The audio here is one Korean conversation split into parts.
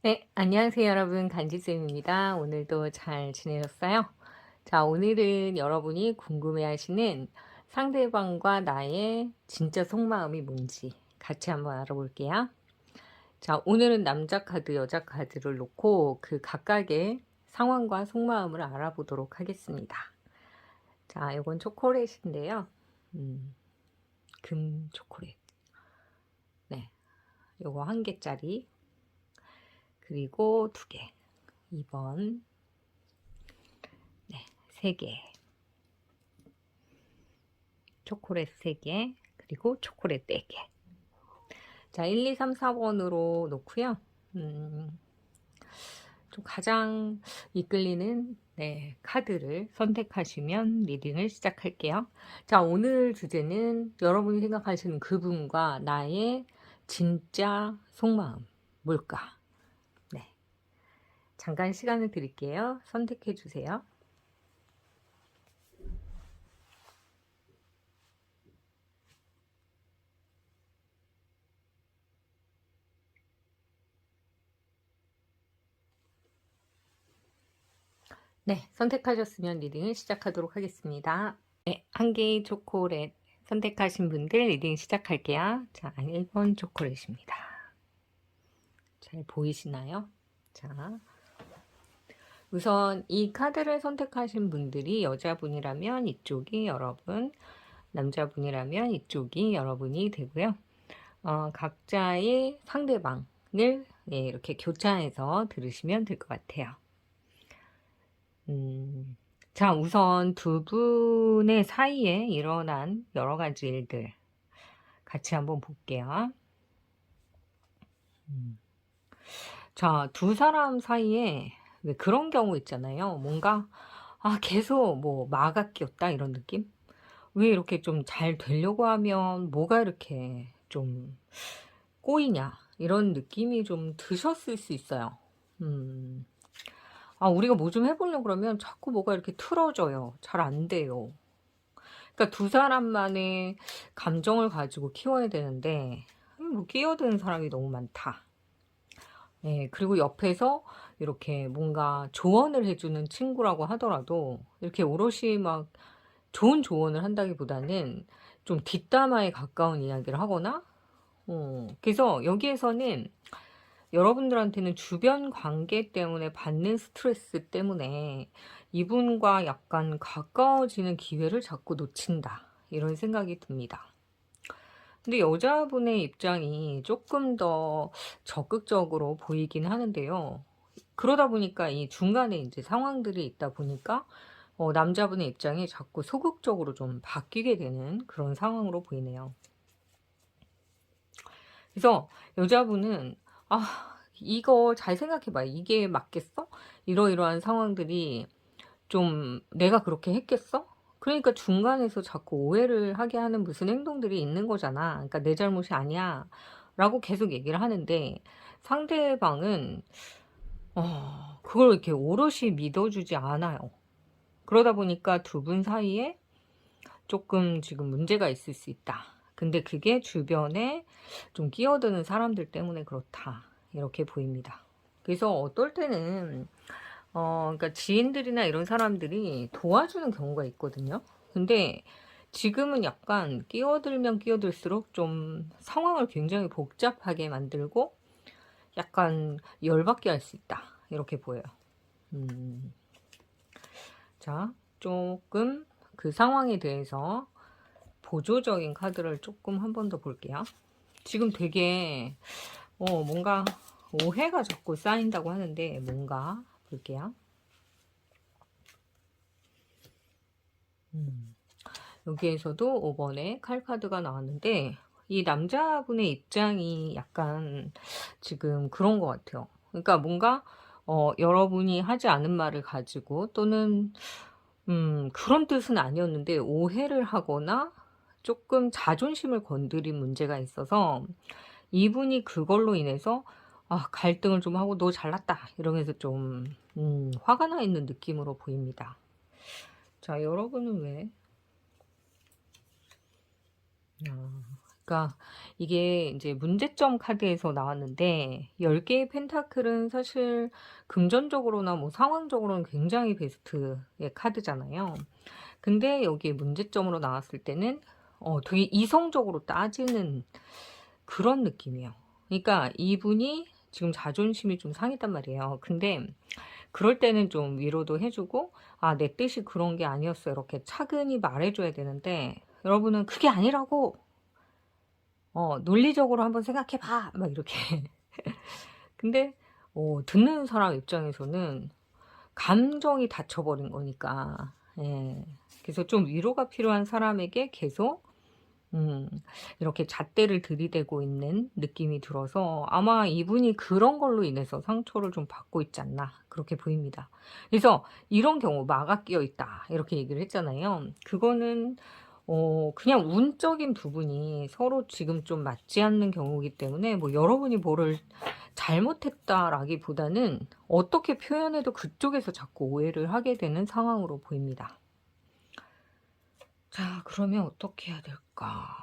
네, 안녕하세요 여러분. 간지쌤입니다. 오늘도 잘 지내셨어요? 자, 오늘은 여러분이 궁금해하시는 상대방과 나의 진짜 속마음이 뭔지 같이 한번 알아볼게요. 자, 오늘은 남자 카드, 여자 카드를 놓고 그 각각의 상황과 속마음을 알아보도록 하겠습니다. 자, 이건 초콜릿인데요. 금 초콜릿. 네, 요거 한 개짜리. 그리고 두 개. 2번. 네, 3개. 초콜릿 3개, 그리고 초콜릿 4개. 자, 1, 2, 3, 4번으로 놓고요. 좀 가장 이끌리는 카드를 선택하시면 리딩을 시작할게요. 자, 오늘 주제는 여러분이 생각하시는 그분과 나의 진짜 속마음 뭘까? 네, 잠깐 시간을 드릴게요. 선택해 주세요. 네, 선택하셨으면 리딩을 시작하도록 하겠습니다. 네, 한 개의 초콜릿 선택하신 분들 리딩 시작할게요. 자, 1번 초콜릿입니다. 잘 보이시나요? 자, 우선 이 카드를 선택하신 분들이 여자분이라면 이쪽이 여러분, 남자분이라면 이쪽이 여러분이 되고요. 각자의 상대방을 이렇게 교차해서 들으시면 될 것 같아요. 자, 우선 두 분의 사이에 일어난 여러 가지 일들 같이 한번 볼게요. 자, 두 사람 사이에 왜 그런 경우 있잖아요. 뭔가 계속 뭐 마가 끼었다 이런 느낌? 왜 이렇게 좀 잘 되려고 하면 뭐가 이렇게 좀 꼬이냐 이런 느낌이 좀 드셨을 수 있어요. 우리가 뭐 좀 해보려고 그러면 자꾸 뭐가 이렇게 틀어져요. 잘 안 돼요. 그러니까 두 사람만의 감정을 가지고 키워야 되는데 뭐 끼어드는 사람이 너무 많다. 예, 그리고 옆에서 이렇게 뭔가 조언을 해주는 친구라고 하더라도 이렇게 오롯이 막 좋은 조언을 한다기보다는 좀 뒷담화에 가까운 이야기를 하거나, 그래서 여기에서는 여러분들한테는 주변 관계 때문에 받는 스트레스 때문에 이분과 약간 가까워지는 기회를 자꾸 놓친다. 이런 생각이 듭니다. 근데 여자분의 입장이 조금 더 적극적으로 보이긴 하는데요. 그러다 보니까 이 중간에 이제 상황들이 있다 보니까 남자분의 입장이 자꾸 소극적으로 좀 바뀌게 되는 그런 상황으로 보이네요. 그래서 여자분은 이거 잘 생각해봐. 이게 맞겠어? 이러이러한 상황들이 좀 내가 그렇게 했겠어? 그러니까 중간에서 자꾸 오해를 하게 하는 무슨 행동들이 있는 거잖아. 그러니까 내 잘못이 아니야. 라고 계속 얘기를 하는데 상대방은 그걸 이렇게 오롯이 믿어주지 않아요. 그러다 보니까 두 분 사이에 조금 지금 문제가 있을 수 있다. 근데 그게 주변에 좀 끼어드는 사람들 때문에 그렇다. 이렇게 보입니다. 그래서 어떨 때는 그러니까 지인들이나 이런 사람들이 도와주는 경우가 있거든요. 근데 지금은 약간 끼어들면 끼어들수록 좀 상황을 굉장히 복잡하게 만들고 약간 열받게 할 수 있다. 이렇게 보여요. 자, 조금 그 상황에 대해서 보조적인 카드를 조금 한 번 더 볼게요. 지금 되게 뭔가 오해가 자꾸 쌓인다고 하는데 뭔가 볼게요. 여기에서도 5번에 칼카드가 나왔는데 이 남자분의 입장이 약간 지금 그런 것 같아요. 그러니까 뭔가 여러분이 하지 않은 말을 가지고 또는 그런 뜻은 아니었는데 오해를 하거나 조금 자존심을 건드린 문제가 있어서 이분이 그걸로 인해서 갈등을 좀 하고 너 잘났다 이러면서 좀 화가 나 있는 느낌으로 보입니다. 자, 여러분은 왜 그러니까 이게 이제 문제점 카드에서 나왔는데 10개의 펜타클은 사실 금전적으로나 뭐 상황적으로는 굉장히 베스트의 카드잖아요. 근데 여기에 문제점으로 나왔을 때는 되게 이성적으로 따지는 그런 느낌이에요. 그러니까 이분이 지금 자존심이 좀 상했단 말이에요. 근데 그럴 때는 좀 위로도 해주고, 아, 내 뜻이 그런 게 아니었어, 이렇게 차근히 말해줘야 되는데, 여러분은 그게 아니라고 논리적으로 한번 생각해봐 막 이렇게. 근데 듣는 사람 입장에서는 감정이 닫혀버린 거니까. 예. 그래서 좀 위로가 필요한 사람에게 계속 음, 이렇게 잣대를 들이대고 있는 느낌이 들어서 아마 이분이 그런 걸로 인해서 상처를 좀 받고 있지 않나 그렇게 보입니다. 그래서 이런 경우 마가 끼어 있다 이렇게 얘기를 했잖아요. 그거는 그냥 운적인 부분이 서로 지금 좀 맞지 않는 경우이기 때문에 뭐 여러분이 뭐를 잘못했다라기보다는 어떻게 표현해도 그쪽에서 자꾸 오해를 하게 되는 상황으로 보입니다. 자, 그러면 어떻게 해야 될까?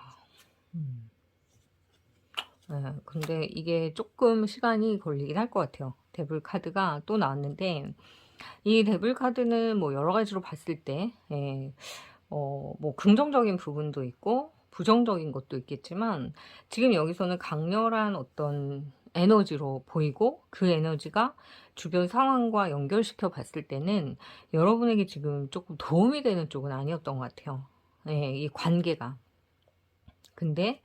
네, 근데 이게 조금 시간이 걸리긴 할 것 같아요. 데블 카드가 또 나왔는데, 이 데블 카드는 뭐 여러 가지로 봤을 때, 뭐 긍정적인 부분도 있고, 부정적인 것도 있겠지만, 지금 여기서는 강렬한 어떤 에너지로 보이고, 그 에너지가 주변 상황과 연결시켜 봤을 때는 여러분에게 지금 조금 도움이 되는 쪽은 아니었던 것 같아요. 이 관계가. 근데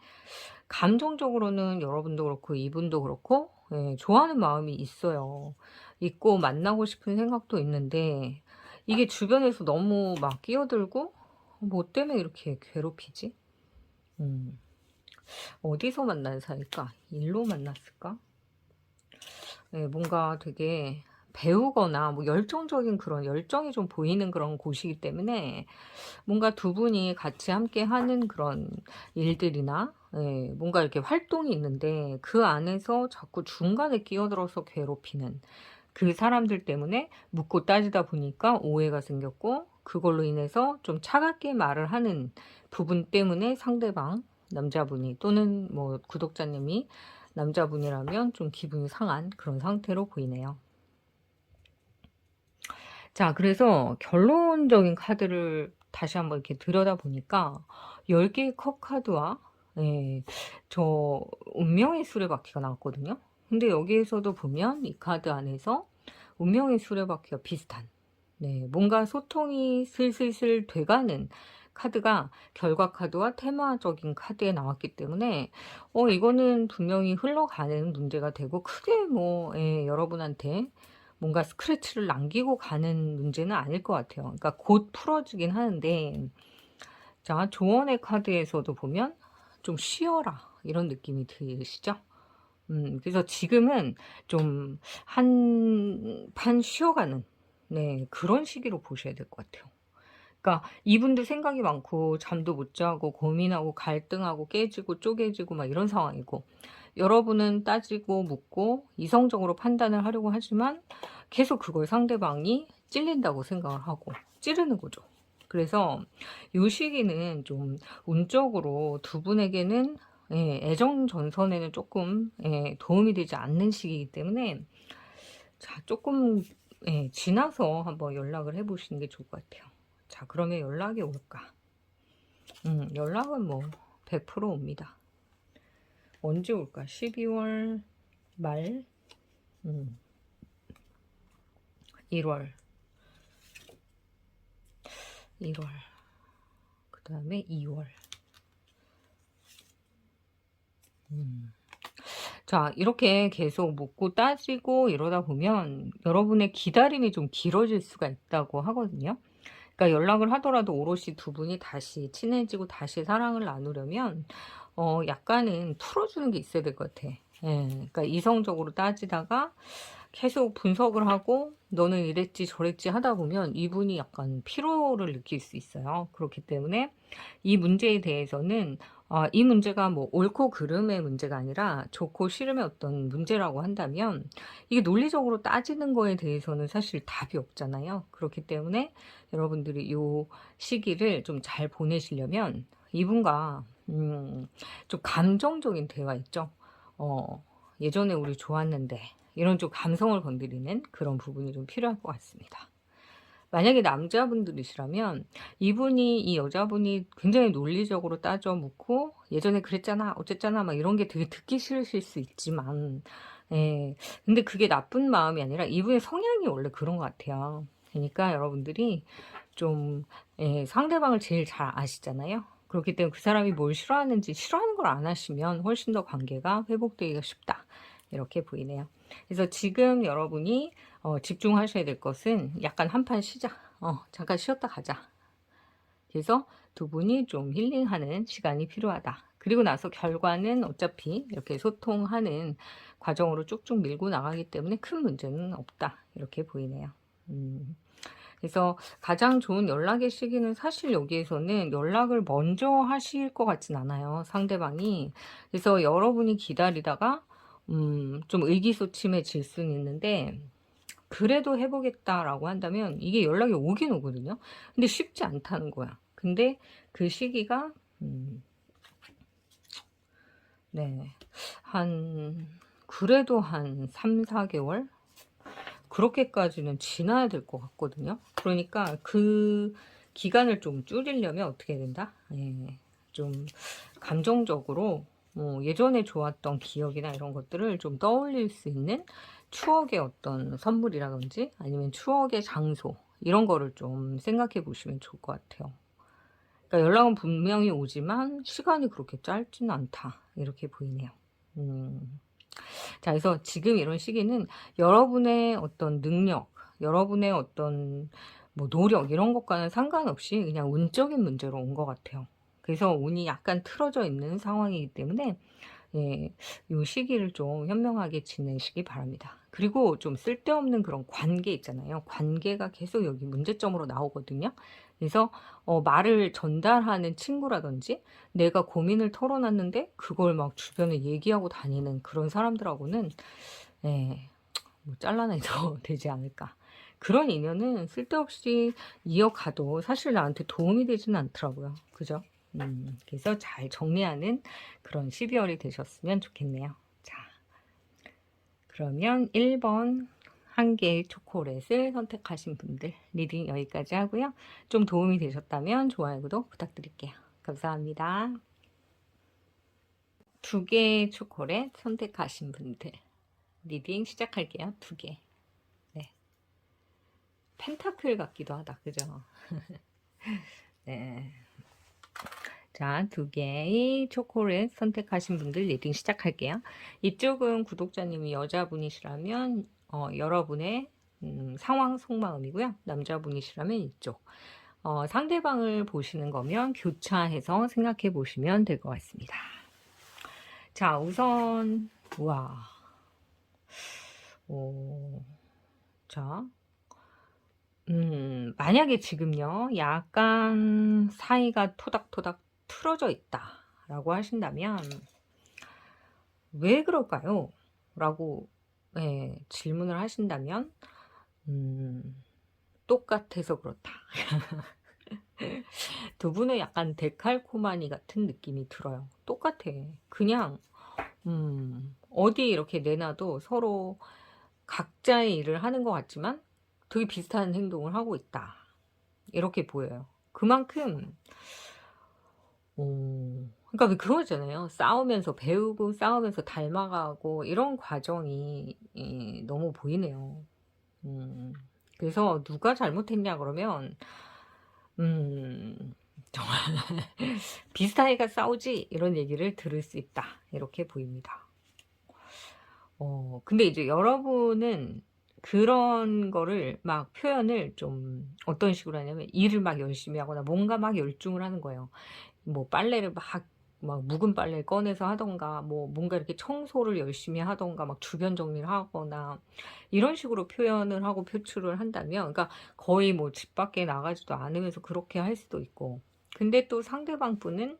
감정적으로는 여러분도 그렇고 이분도 그렇고 좋아하는 마음이 있어요. 있고 만나고 싶은 생각도 있는데 이게 주변에서 너무 막 끼어들고 뭐 때문에 이렇게 괴롭히지? 음, 어디서 만난 사이일까? 일로 만났을까? 뭔가 되게 배우거나 뭐 열정적인 그런 열정이 좀 보이는 그런 곳이기 때문에 뭔가 두 분이 같이 함께 하는 그런 일들이나 뭔가 이렇게 활동이 있는데 그 안에서 자꾸 중간에 끼어들어서 괴롭히는 그 사람들 때문에 묻고 따지다 보니까 오해가 생겼고 그걸로 인해서 좀 차갑게 말을 하는 부분 때문에 상대방 남자분이 또는 뭐 구독자님이 남자분이라면 좀 기분이 상한 그런 상태로 보이네요. 자, 그래서 결론적인 카드를 다시 한번 이렇게 들여다보니까 10개의 컵 카드와 저 운명의 수레바퀴가 나왔거든요. 근데 여기에서도 보면 이 카드 안에서 운명의 수레바퀴가 비슷한 뭔가 소통이 슬슬슬 돼가는 카드가 결과 카드와 테마적인 카드에 나왔기 때문에 이거는 분명히 흘러가는 문제가 되고 크게 뭐 여러분한테 뭔가 스크래치를 남기고 가는 문제는 아닐 것 같아요. 그러니까 곧 풀어지긴 하는데 자, 조언의 카드에서도 보면 좀 쉬어라 이런 느낌이 드시죠? 그래서 지금은 좀 한 판 쉬어가는 그런 시기로 보셔야 될 것 같아요. 그러니까 이분도 생각이 많고 잠도 못 자고 고민하고 갈등하고 깨지고 쪼개지고 막 이런 상황이고 여러분은 따지고 묻고 이성적으로 판단을 하려고 하지만 계속 그걸 상대방이 찔린다고 생각을 하고 찌르는 거죠. 그래서 요 시기는 좀 운적으로 두 분에게는 애정 전선에는 조금 도움이 되지 않는 시기이기 때문에 자, 조금 지나서 한번 연락을 해보시는 게 좋을 것 같아요. 자, 그러면 연락이 올까? 연락은 뭐 100% 옵니다. 언제 올까? 12월 말, 1월, 그 다음에 2월. 자, 이렇게 계속 묻고 따지고 이러다 보면 여러분의 기다림이 좀 길어질 수가 있다고 하거든요. 그러니까 연락을 하더라도 오롯이 두 분이 다시 친해지고 다시 사랑을 나누려면 약간은 풀어주는 게 있어야 될 것 같아. 그러니까 이성적으로 따지다가 계속 분석을 하고 너는 이랬지 저랬지 하다 보면 이분이 약간 피로를 느낄 수 있어요. 그렇기 때문에 이 문제에 대해서는 이 문제가 뭐 옳고 그름의 문제가 아니라 좋고 싫음의 어떤 문제라고 한다면 이게 논리적으로 따지는 거에 대해서는 사실 답이 없잖아요. 그렇기 때문에 여러분들이 이 시기를 좀 잘 보내시려면 이분과 좀 감정적인 대화 있죠. 어, 예전에 우리 좋았는데 이런 좀 감성을 건드리는 그런 부분이 좀 필요할 것 같습니다. 만약에 남자분들이시라면 이분이 이 여자분이 굉장히 논리적으로 따져 묻고 예전에 그랬잖아 어쨌잖아 막 이런 게 되게 듣기 싫으실 수 있지만 예 근데 그게 나쁜 마음이 아니라 이분의 성향이 원래 그런 것 같아요. 그러니까 여러분들이 좀 예, 상대방을 제일 잘 아시잖아요. 그렇기 때문에 그 사람이 뭘 싫어하는지 싫어하는 걸 안 하시면 훨씬 더 관계가 회복되기가 쉽다 이렇게 보이네요. 그래서 지금 여러분이 집중하셔야 될 것은 약간 한판 쉬자. 잠깐 쉬었다 가자. 그래서 두 분이 좀 힐링하는 시간이 필요하다. 그리고 나서 결과는 어차피 이렇게 소통하는 과정으로 쭉쭉 밀고 나가기 때문에 큰 문제는 없다. 이렇게 보이네요. 그래서 가장 좋은 연락의 시기는 사실 여기에서는 연락을 먼저 하실 것 같진 않아요. 상대방이. 그래서 여러분이 기다리다가 좀 의기소침해질 수는 있는데 그래도 해보겠다라고 한다면 이게 연락이 오긴 오거든요. 근데 쉽지 않다는 거야. 근데 그 시기가 네, 그래도 한 3, 4개월? 그렇게까지는 지나야 될 것 같거든요. 그러니까 그 기간을 좀 줄이려면 어떻게 된다? 예, 좀 감정적으로 예전에 좋았던 기억이나 이런 것들을 좀 떠올릴 수 있는 추억의 어떤 선물이라든지 아니면 추억의 장소 이런 거를 좀 생각해 보시면 좋을 것 같아요. 그러니까 연락은 분명히 오지만 시간이 그렇게 짧지는 않다 이렇게 보이네요. 자, 그래서 지금 이런 시기는 여러분의 어떤 능력, 여러분의 어떤 뭐 노력 이런 것과는 상관없이 그냥 운적인 문제로 온 것 같아요. 그래서 운이 약간 틀어져 있는 상황이기 때문에 예, 이 시기를 좀 현명하게 지내시기 바랍니다. 그리고 좀 쓸데없는 그런 관계 있잖아요. 관계가 계속 여기 문제점으로 나오거든요. 그래서 말을 전달하는 친구라든지 내가 고민을 털어놨는데 그걸 막 주변에 얘기하고 다니는 그런 사람들하고는 예, 뭐 잘라내도 되지 않을까. 그런 인연은 쓸데없이 이어가도 사실 나한테 도움이 되지는 않더라고요. 그죠? 그래서 잘 정리하는 그런 12월이 되셨으면 좋겠네요. 자, 그러면 1번 한 개의 초콜릿을 선택하신 분들 리딩 여기까지 하고요. 좀 도움이 되셨다면 좋아요, 구독 부탁드릴게요. 감사합니다. 2개의 초콜릿 선택하신 분들 리딩 시작할게요. 2개. 네. 펜타클 같기도 하다. 그죠? 네. 자, 2개의 초콜릿 선택하신 분들 리딩 시작할게요. 이쪽은 구독자님이 여자분이시라면 여러분의 상황 속마음이고요. 남자분이시라면 이쪽. 상대방을 보시는 거면 교차해서 생각해 보시면 될 것 같습니다. 자, 우선 우와. 자, 만약에 지금요, 약간 사이가 토닥토닥 틀어져 있다라고 하신다면, 왜 그럴까요? 라고, 예, 질문을 하신다면, 똑같아서 그렇다. 두 분은 약간 데칼코마니 같은 느낌이 들어요. 똑같아. 그냥, 어디 이렇게 내놔도 서로 각자의 일을 하는 것 같지만 되게 비슷한 행동을 하고 있다. 이렇게 보여요. 그만큼 그러니까 왜 그런 거잖아요. 싸우면서 배우고 싸우면서 닮아가고 이런 과정이 너무 보이네요. 그래서 누가 잘못했냐 그러면 정말 비슷하니까 싸우지 이런 얘기를 들을 수 있다. 이렇게 보입니다. 근데 이제 여러분은 그런 거를 막 표현을 좀 어떤 식으로 하냐면 일을 막 열심히 하거나 뭔가 막 열중을 하는 거예요. 뭐 빨래를 막 묵은 빨래를 꺼내서 하던가 뭐 뭔가 이렇게 청소를 열심히 하던가 막 주변 정리를 하거나 이런 식으로 표현을 하고 표출을 한다면 그러니까 거의 뭐 집 밖에 나가지도 않으면서 그렇게 할 수도 있고 근데 또 상대방 분은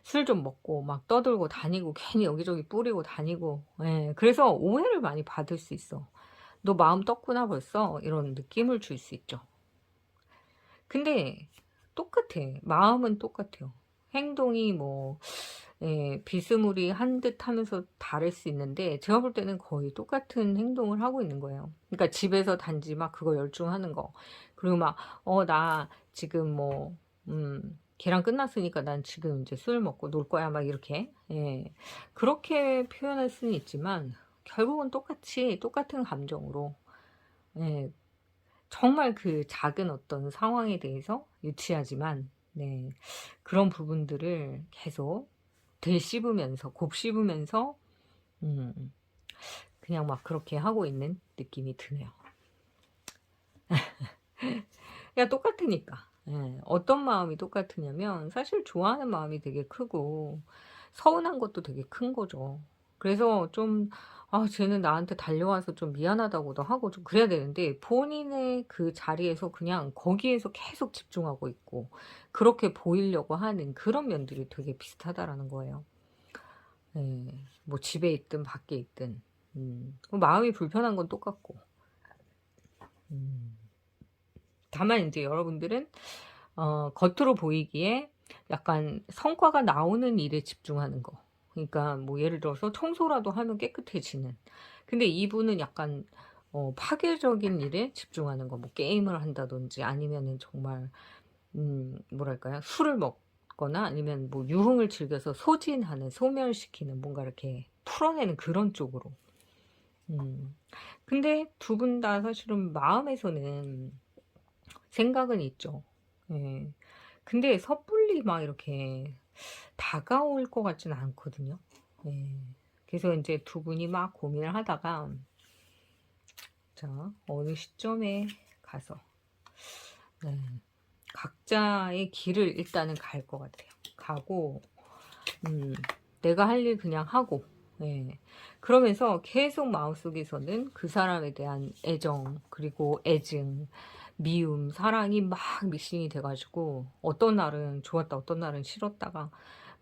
술 좀 먹고 막 떠들고 다니고 괜히 여기저기 뿌리고 다니고 예, 그래서 오해를 많이 받을 수 있어. 너 마음 떴구나 벌써 이런 느낌을 줄 수 있죠. 근데 똑같아. 마음은 똑같아요. 행동이 뭐 비스무리한 듯 하면서 다를 수 있는데 제가 볼 때는 거의 똑같은 행동을 하고 있는 거예요. 그러니까 집에서 단지 막 그거 열중하는 거. 그리고 막 나 지금 뭐 걔랑 끝났으니까 난 지금 이제 술 먹고 놀 거야 막 이렇게 그렇게 표현할 수는 있지만 결국은 똑같이 똑같은 감정으로 예 정말 그 작은 어떤 상황에 대해서 유치하지만 그런 부분들을 계속 되씹으면서 곱씹으면서 음 그냥 막 그렇게 하고 있는 느낌이 드네요. 그냥 똑같으니까. 어떤 마음이 똑같으냐면 사실 좋아하는 마음이 되게 크고 서운한 것도 되게 큰 거죠. 그래서 좀 쟤는 나한테 달려와서 좀 미안하다고도 하고 좀 그래야 되는데 본인의 그 자리에서 그냥 거기에서 계속 집중하고 있고 그렇게 보이려고 하는 그런 면들이 되게 비슷하다라는 거예요. 뭐 집에 있든 밖에 있든 마음이 불편한 건 똑같고 음. 다만 인제 여러분들은 겉으로 보이기에 약간 성과가 나오는 일에 집중하는 거. 그러니까 뭐 예를 들어서 청소라도 하면 깨끗해지는. 근데 이분은 약간 파괴적인 일에 집중하는 거. 뭐 게임을 한다든지 아니면은 정말 뭐랄까요? 술을 먹거나 아니면 뭐 유흥을 즐겨서 소진하는, 소멸시키는 뭔가 이렇게 풀어내는 그런 쪽으로. 근데 두 분 다 사실은 마음에서는 생각은 있죠. 예. 근데 섣불리 막 이렇게 다가올 것 같지는 않거든요. 예. 그래서 이제 두 분이 막 고민을 하다가 자 어느 시점에 가서 네, 각자의 길을 일단은 갈 것 같아요. 가고 내가 할 일 그냥 하고 그러면서 계속 마음속에서는 그 사람에 대한 애정 그리고 애증 미움 사랑이 막 믹싱이 돼가지고 어떤 날은 좋았다 어떤 날은 싫었다가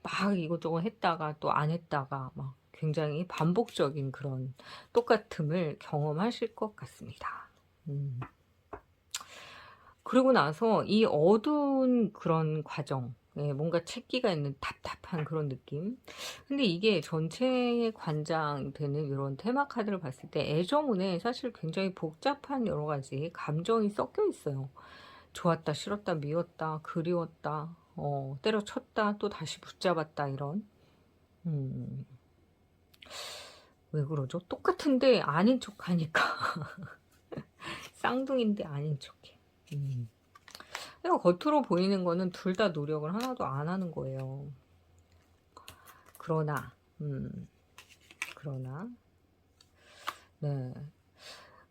막 이것저것 했다가 또 안 했다가 막 굉장히 반복적인 그런 똑같음을 경험하실 것 같습니다. 그러고 나서 이 어두운 그런 과정, 뭔가 채기가 있는 답답한 그런 느낌. 근데 이게 전체에 관장되는 이런 테마 카드를 봤을 때 애정운에 사실 굉장히 복잡한 여러 가지 감정이 섞여 있어요. 좋았다, 싫었다, 미웠다, 그리웠다, 때려쳤다, 또 다시 붙잡았다 이런. 음, 왜 그러죠? 똑같은데 아닌 척하니까 쌍둥이인데 아닌 척해. 그냥 겉으로 보이는 거는 둘 다 노력을 하나도 안 하는 거예요. 그러나, 그러나, 네.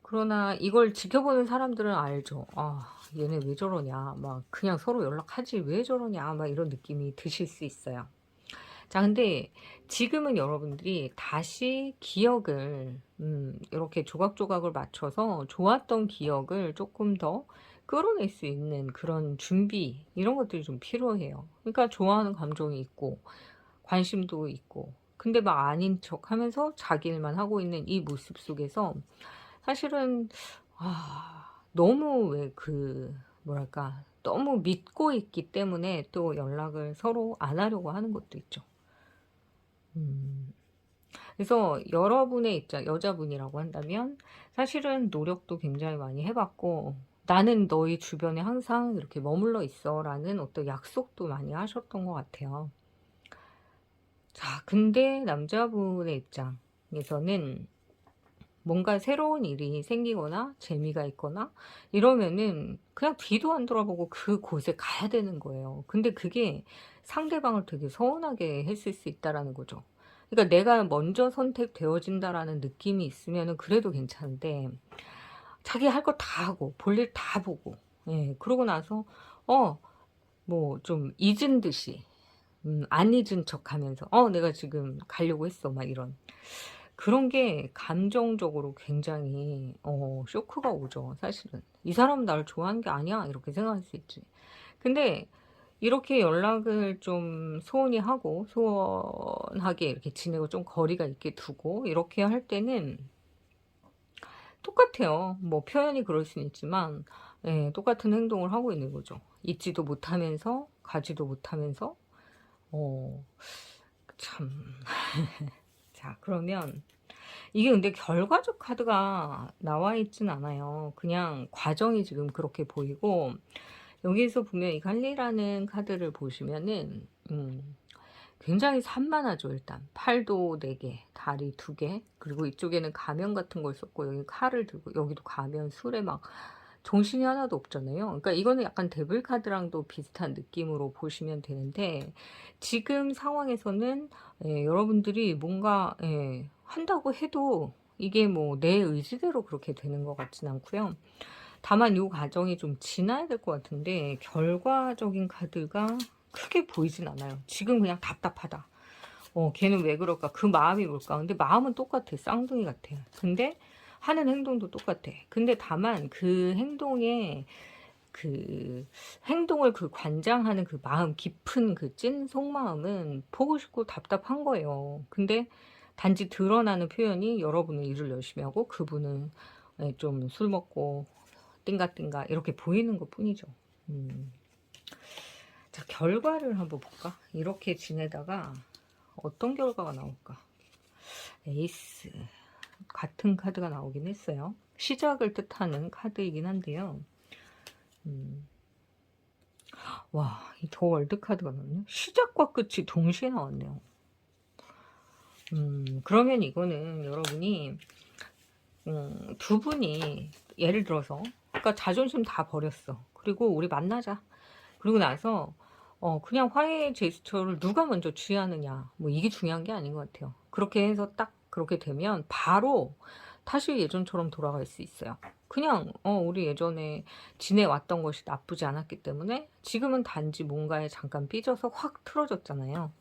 그러나 이걸 지켜보는 사람들은 알죠. 얘네 왜 저러냐. 막 그냥 서로 연락하지 왜 저러냐. 막 이런 느낌이 드실 수 있어요. 자, 근데 지금은 여러분들이 다시 기억을, 이렇게 조각조각을 맞춰서 좋았던 기억을 조금 더 끌어낼 수 있는 그런 준비, 이런 것들이 좀 필요해요. 그러니까 좋아하는 감정이 있고, 관심도 있고, 근데 막 아닌 척 하면서 자기 일만 하고 있는 이 모습 속에서 사실은, 너무 왜 뭐랄까, 너무 믿고 있기 때문에 또 연락을 서로 안 하려고 하는 것도 있죠. 그래서 여러분의 입장, 여자분이라고 한다면 사실은 노력도 굉장히 많이 해봤고 나는 너희 주변에 항상 이렇게 머물러 있어 라는 어떤 약속도 많이 하셨던 것 같아요. 자, 근데 남자분의 입장에서는 뭔가 새로운 일이 생기거나 재미가 있거나 이러면은 그냥 뒤도 안 돌아보고 그곳에 가야 되는 거예요. 근데 그게 상대방을 되게 서운하게 했을 수 있다라는 거죠. 그러니까 내가 먼저 선택되어진다라는 느낌이 있으면은 그래도 괜찮은데 자기 할 거 다 하고 볼 일 다 보고 그러고 나서 뭐 좀 잊은 듯이 안 잊은 척하면서 내가 지금 가려고 했어 막 이런 그런 게 감정적으로 굉장히 쇼크가 오죠. 사실은 '이 사람은 나를 좋아하는 게 아니야.' 이렇게 생각할 수 있지. 근데 이렇게 연락을 좀 소원히 하고 소원하게 이렇게 지내고 좀 거리가 있게 두고 이렇게 할 때는 똑같아요. 뭐 표현이 그럴 수는 있지만 똑같은 행동을 하고 있는 거죠. 잊지도 못하면서 가지도 못하면서 어, 참. 자, 그러면 이게 근데 결과적 카드가 나와 있진 않아요. 그냥 과정이 지금 그렇게 보이고, 여기서 보면 이 갈리라는 카드를 보시면은, 굉장히 산만하죠, 일단. 팔도 4개, 다리 2개, 그리고 이쪽에는 가면 같은 걸 썼고, 여기 칼을 들고, 여기도 가면, 술에 막, 정신이 하나도 없잖아요. 그러니까 이거는 약간 데블 카드랑도 비슷한 느낌으로 보시면 되는데, 지금 상황에서는, 여러분들이 뭔가, 한다고 해도, 이게 뭐 내 의지대로 그렇게 되는 것 같진 않고요. 다만 이 과정이 좀 지나야 될 것 같은데, 결과적인 카드가 크게 보이진 않아요. 지금 그냥 답답하다. 걔는 왜 그럴까? 그 마음이 뭘까? 근데 마음은 똑같아. 쌍둥이 같아. 근데 하는 행동도 똑같아. 근데 다만 그 행동에 그 행동을 그 관장하는 그 마음, 깊은 그 찐 속마음은 보고 싶고 답답한 거예요. 근데 단지 드러나는 표현이 여러분은 일을 열심히 하고 그분은 좀 술 먹고 띵가띵가 이렇게 보이는 것 뿐이죠. 자, 결과를 한번 볼까? 이렇게 지내다가 어떤 결과가 나올까? 에이스 같은 카드가 나오긴 했어요. 시작을 뜻하는 카드이긴 한데요. 와, 이 더 월드 카드가 나왔네요. 시작과 끝이 동시에 나왔네요. 그러면 이거는 여러분이 두 분이 예를 들어서 그러니까 자존심 다 버렸어. 그리고 우리 만나자. 그리고 나서 그냥 화해 제스처를 누가 먼저 취하느냐 뭐 이게 중요한 게 아닌 것 같아요. 그렇게 해서 딱 그렇게 되면 바로 다시 예전처럼 돌아갈 수 있어요. 그냥 우리 예전에 지내왔던 것이 나쁘지 않았기 때문에 지금은 단지 뭔가에 잠깐 삐져서 확 틀어졌잖아요.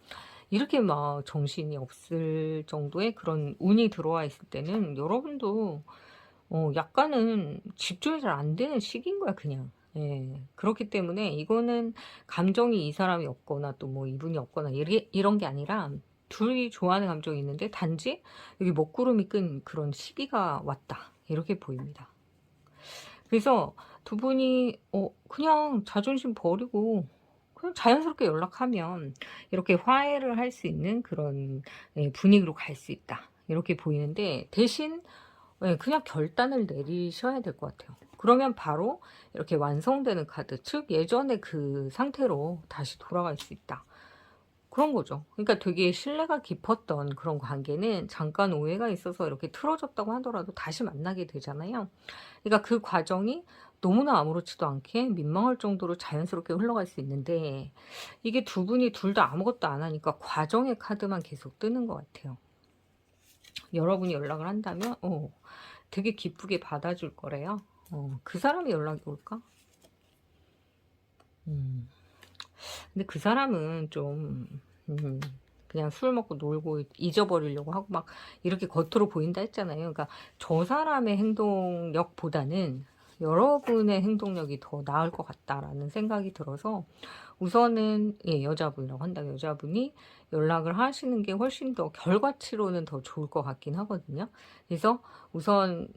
이렇게 막 정신이 없을 정도의 그런 운이 들어와 있을 때는 여러분도 약간은 집중이 잘 안 되는 시기인 거야, 그냥. 예. 그렇기 때문에 이거는 감정이 이 사람이 없거나 또 뭐 이분이 없거나 이런 게 아니라 둘이 좋아하는 감정이 있는데 단지 여기 먹구름이 끈 그런 시기가 왔다. 이렇게 보입니다. 그래서 두 분이 그냥 자존심 버리고 그냥 자연스럽게 연락하면 이렇게 화해를 할 수 있는 그런 분위기로 갈 수 있다. 이렇게 보이는데 대신 그냥 결단을 내리셔야 될 것 같아요. 그러면 바로 이렇게 완성되는 카드, 즉 예전의 그 상태로 다시 돌아갈 수 있다. 그런 거죠. 그러니까 되게 신뢰가 깊었던 그런 관계는 잠깐 오해가 있어서 이렇게 틀어졌다고 하더라도 다시 만나게 되잖아요. 그러니까 그 과정이 너무나 아무렇지도 않게 민망할 정도로 자연스럽게 흘러갈 수 있는데 이게 두 분이 둘 다 아무것도 안 하니까 과정의 카드만 계속 뜨는 것 같아요. 여러분이 연락을 한다면 되게 기쁘게 받아줄 거래요. 그 사람이 연락이 올까? 음. 근데 그 사람은 좀 그냥 술 먹고 놀고 잊어버리려고 하고 막 이렇게 겉으로 보인다 했잖아요. 그러니까 저 사람의 행동력보다는 여러분의 행동력이 더 나을 것 같다라는 생각이 들어서 우선은 여자분이라고 한다면 여자분이 연락을 하시는 게 훨씬 더 결과치로는 더 좋을 것 같긴 하거든요. 그래서 우선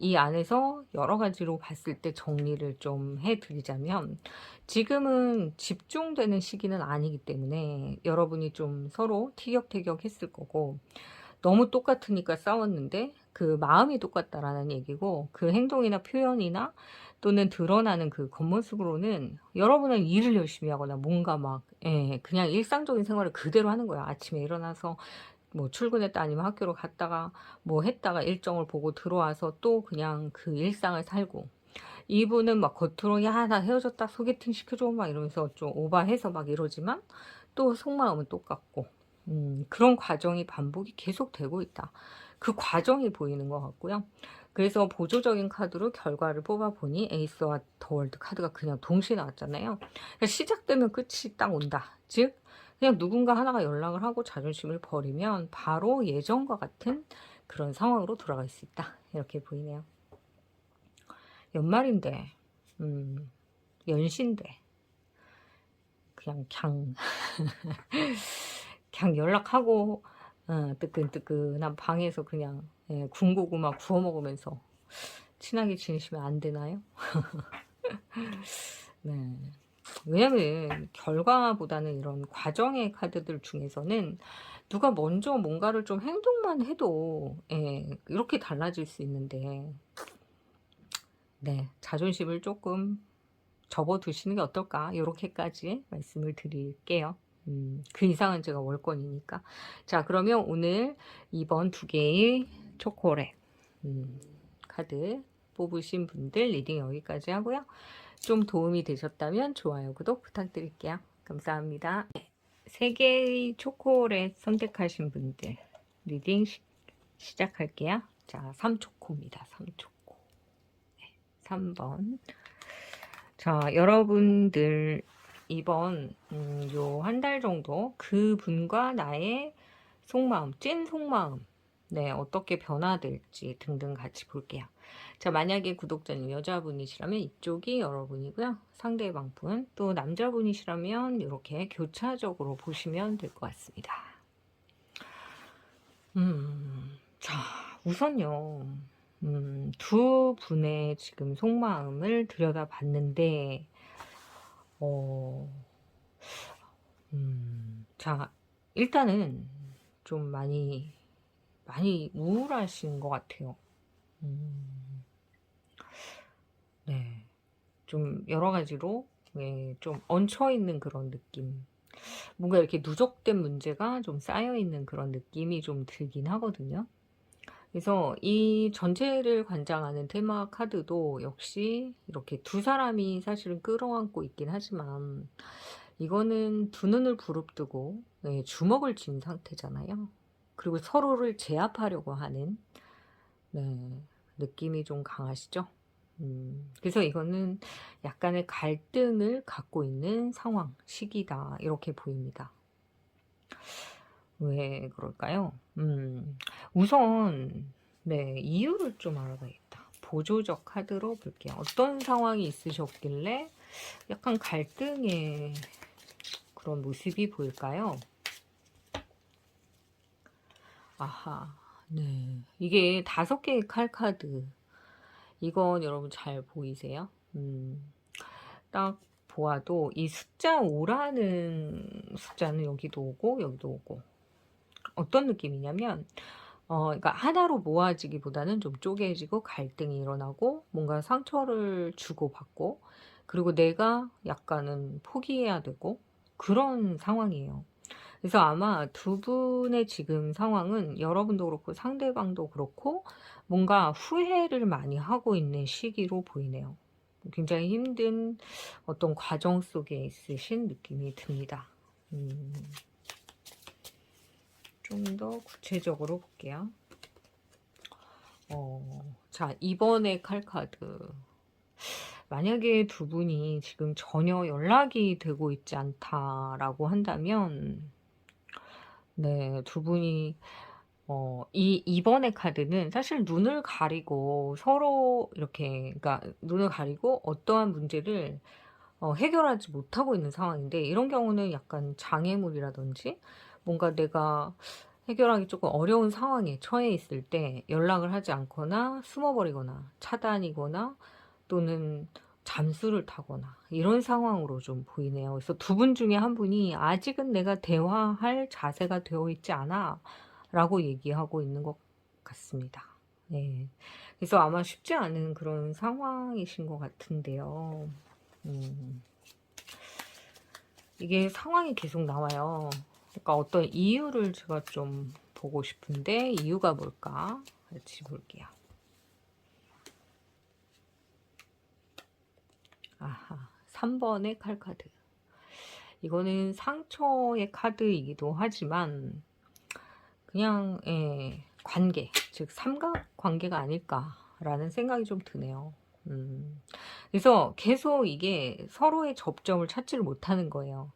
이 안에서 여러 가지로 봤을 때 정리를 좀 해드리자면 지금은 집중되는 시기는 아니기 때문에 여러분이 좀 서로 티격태격 했을 거고 너무 똑같으니까 싸웠는데 그 마음이 똑같다라는 얘기고 그 행동이나 표현이나 또는 드러나는 그 겉모습으로는 여러분은 일을 열심히 하거나 뭔가 막 그냥 일상적인 생활을 그대로 하는 거야. 아침에 일어나서 뭐 출근했다 아니면 학교로 갔다가 뭐 했다가 일정을 보고 들어와서 또 그냥 그 일상을 살고 이분은 막 겉으로 야 나 헤어졌다 소개팅 시켜줘 막 이러면서 좀 오버해서 막 이러지만 또 속마음은 똑같고 그런 과정이 반복이 계속 되고 있다. 그 과정이 보이는 것 같고요. 그래서 보조적인 카드로 결과를 뽑아보니 에이스와 더 월드 카드가 그냥 동시에 나왔잖아요. 그러니까 시작되면 끝이 딱 온다. 즉 그냥 누군가 하나가 연락을 하고 자존심을 버리면 바로 예전과 같은 그런 상황으로 돌아갈 수 있다. 이렇게 보이네요. 연말인데 연신데 그냥 그냥 연락하고 뜨끈뜨끈한 방에서 그냥 군고구마 구워 먹으면서 친하게 지내시면 안 되나요? 네. 왜냐면 결과보다는 이런 과정의 카드들 중에서는 누가 먼저 뭔가를 좀 행동만 해도 예 이렇게 달라질 수 있는데 네 자존심을 조금 접어두시는 게 어떨까 요렇게까지 말씀을 드릴게요. 그 이상은 제가 월권이니까. 자 그러면 오늘 이번 두 개의 초콜릿 카드 뽑으신 분들 리딩 여기까지 하고요. 좀 도움이 되셨다면 좋아요, 구독 부탁드릴게요. 감사합니다. 세 개의 초콜릿 선택하신 분들 리딩 시작할게요. 자, 3초코입니다. 3초코. 네, 3번. 자, 여러분들 이번 요 한 달 정도 그분과 나의 속마음, 찐 속마음 네, 어떻게 변화될지 등등 같이 볼게요. 자, 만약에 구독자님 여자분이시라면 이쪽이 여러분이고요. 상대방 분, 또 남자분이시라면 이렇게 교차적으로 보시면 될 것 같습니다. 자, 우선요. 두 분의 지금 속마음을 들여다봤는데, 자, 일단은 좀 많이 우울하신 것 같아요. 네. 좀 여러 가지로 예, 좀 얹혀 있는 그런 느낌. 뭔가 이렇게 누적된 문제가 좀 쌓여 있는 그런 느낌이 좀 들긴 하거든요. 그래서 이 전체를 관장하는 테마 카드도 역시 이렇게 두 사람이 사실은 끌어안고 있긴 하지만 이거는 두 눈을 부릅뜨고 예, 주먹을 쥔 상태잖아요. 그리고 서로를 제압하려고 하는 네, 느낌이 좀 강하시죠? 그래서 이거는 약간의 갈등을 갖고 있는 상황, 시기다. 이렇게 보입니다. 왜 그럴까요? 우선, 네, 이유를 좀 알아봐야겠다. 보조적 카드로 볼게요. 어떤 상황이 있으셨길래 약간 갈등의 그런 모습이 보일까요? 아하, 네. 이게 5개의 칼 카드. 이건 여러분 잘 보이세요? 딱 보아도 이 숫자 5라는 숫자는 여기도 오고 여기도 오고 어떤 느낌이냐면 그러니까 하나로 모아지기보다는 좀 쪼개지고 갈등이 일어나고 뭔가 상처를 주고받고 그리고 내가 약간은 포기해야 되고 그런 상황이에요. 그래서 아마 두 분의 지금 상황은 여러분도 그렇고 상대방도 그렇고 뭔가 후회를 많이 하고 있는 시기로 보이네요. 굉장히 힘든 어떤 과정 속에 있으신 느낌이 듭니다. 좀 더 구체적으로 볼게요. 자, 이번에 칼카드. 만약에 두 분이 지금 전혀 연락이 되고 있지 않다라고 한다면, 네, 두 분이 이번의 카드는 사실 눈을 가리고 서로 이렇게, 그러니까 눈을 가리고 어떠한 문제를 해결하지 못하고 있는 상황인데, 이런 경우는 약간 장애물이라든지 뭔가 내가 해결하기 조금 어려운 상황에 처해 있을 때 연락을 하지 않거나 숨어버리거나 차단이거나 또는 잠수를 타거나 이런 상황으로 좀 보이네요. 그래서 두 분 중에 한 분이 아직은 내가 대화할 자세가 되어 있지 않아 라고 얘기하고 있는 것 같습니다. 네. 그래서 아마 쉽지 않은 그런 상황이신 것 같은데요. 이게 상황이 계속 나와요. 그러니까 어떤 이유를 제가 좀 보고 싶은데 이유가 뭘까? 같이 볼게요. 아하, 3번의 칼카드. 이거는 상처의 카드이기도 하지만 그냥 관계, 즉 삼각관계가 아닐까라는 생각이 좀 드네요. 그래서 계속 이게 서로의 접점을 찾지를 못하는 거예요.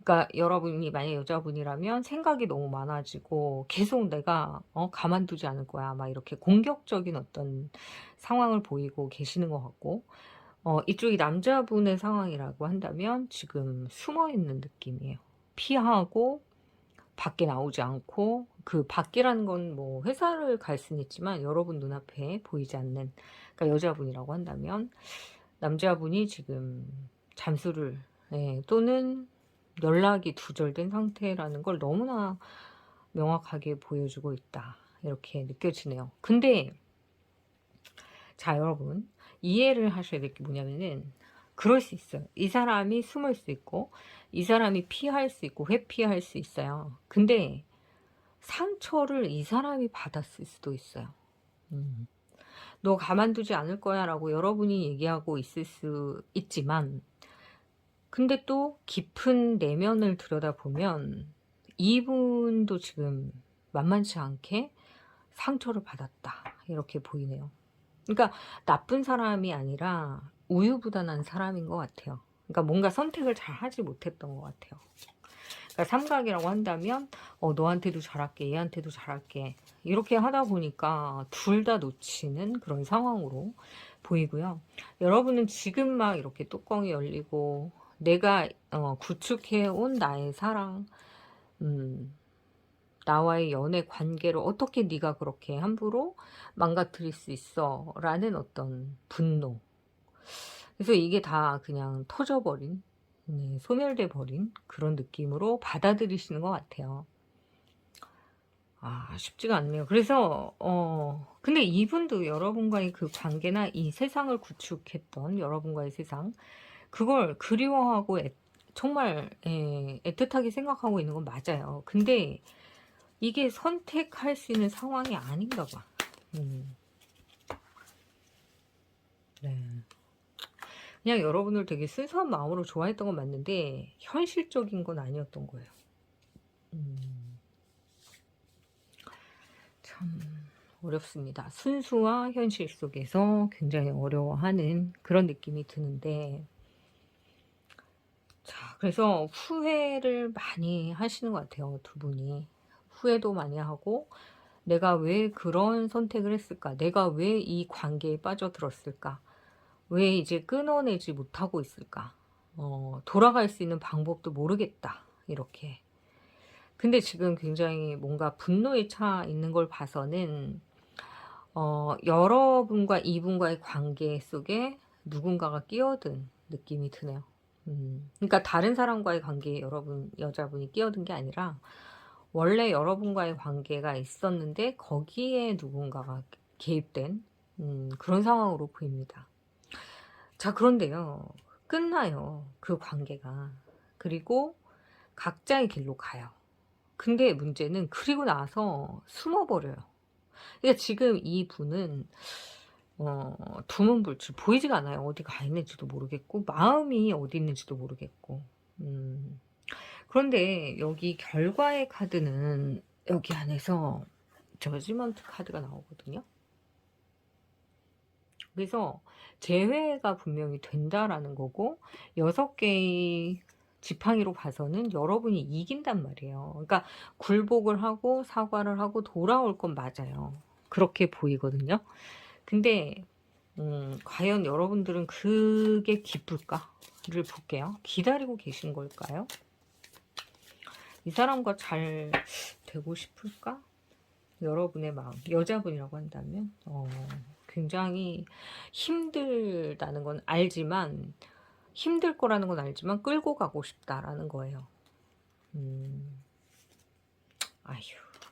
그러니까 여러분이 만약 여자분이라면 생각이 너무 많아지고 계속 내가 가만두지 않을 거야 막 이렇게 공격적인 어떤 상황을 보이고 계시는 것 같고 이쪽이 남자분의 상황이라고 한다면 지금 숨어 있는 느낌이에요. 피하고 밖에 나오지 않고 그 밖이라는 건 뭐 회사를 갈 수는 있지만 여러분 눈앞에 보이지 않는 그러니까 여자분이라고 한다면 남자분이 지금 잠수를 또는 연락이 두절된 상태라는 걸 너무나 명확하게 보여주고 있다. 이렇게 느껴지네요. 근데 자, 여러분 이해를 하셔야 될 게 뭐냐면은, 그럴 수 있어요. 이 사람이 숨을 수 있고 이 사람이 피할 수 있고 회피할 수 있어요. 근데 상처를 이 사람이 받았을 수도 있어요. 너 가만두지 않을 거야 라고 여러분이 얘기하고 있을 수 있지만, 근데 또 깊은 내면을 들여다보면 이분도 지금 만만치 않게 상처를 받았다. 이렇게 보이네요. 그러니까 나쁜 사람이 아니라 우유부단한 사람인 것 같아요. 그러니까 뭔가 선택을 잘 하지 못했던 것 같아요. 그러니까 삼각이라고 한다면 너한테도 잘할게, 얘한테도 잘할게, 이렇게 하다 보니까 둘 다 놓치는 그런 상황으로 보이고요. 여러분은 지금 막 이렇게 뚜껑이 열리고 내가 구축해온 나의 사랑, 나와의 연애 관계를 어떻게 네가 그렇게 함부로 망가뜨릴 수 있어 라는 어떤 분노, 그래서 이게 다 그냥 터져버린, 소멸돼 버린 그런 느낌으로 받아들이시는 것 같아요. 쉽지가 않네요. 그래서 근데 이분도 여러분과의 그 관계나 이 세상을 구축했던 여러분과의 세상, 그걸 그리워하고 정말 애틋하게 생각하고 있는 건 맞아요. 근데 이게 선택할 수 있는 상황이 아닌가 봐. 네. 그냥 여러분을 되게 순수한 마음으로 좋아했던 건 맞는데 현실적인 건 아니었던 거예요. 참 어렵습니다. 순수와 현실 속에서 굉장히 어려워하는 그런 느낌이 드는데, 자, 그래서 후회를 많이 하시는 것 같아요. 두 분이 후회도 많이 하고, 내가 왜 그런 선택을 했을까, 내가 왜 이 관계에 빠져들었을까, 왜 이제 끊어내지 못하고 있을까, 돌아갈 수 있는 방법도 모르겠다, 이렇게. 근데 지금 굉장히 뭔가 분노에 차 있는 걸 봐서는 여러분과 이분과의 관계 속에 누군가가 끼어든 느낌이 드네요. 그러니까 다른 사람과의 관계에 여자분이 끼어든 게 아니라 원래 여러분과의 관계가 있었는데 거기에 누군가가 개입된 그런 상황으로 보입니다. 자, 그런데요, 끝나요, 그 관계가. 그리고 각자의 길로 가요. 근데 문제는 그리고 나서 숨어버려요. 그러니까 지금 이 분은 두문불출, 보이지가 않아요. 어디 가 있는지도 모르겠고 마음이 어디 있는지도 모르겠고. 그런데 여기 결과의 카드는 여기 안에서 저지먼트 카드가 나오거든요. 그래서 재회가 분명히 된다라는 거고, 6개의 지팡이로 봐서는 여러분이 이긴단 말이에요. 그러니까 굴복을 하고 사과를 하고 돌아올 건 맞아요. 그렇게 보이거든요. 근데 과연 여러분들은 그게 기쁠까를 볼게요. 기다리고 계신 걸까요? 이 사람과 잘 되고 싶을까? 여러분의 마음, 여자분이라고 한다면 굉장히 힘들다는 건 알지만, 힘들 거라는 건 알지만 끌고 가고 싶다라는 거예요. 아휴,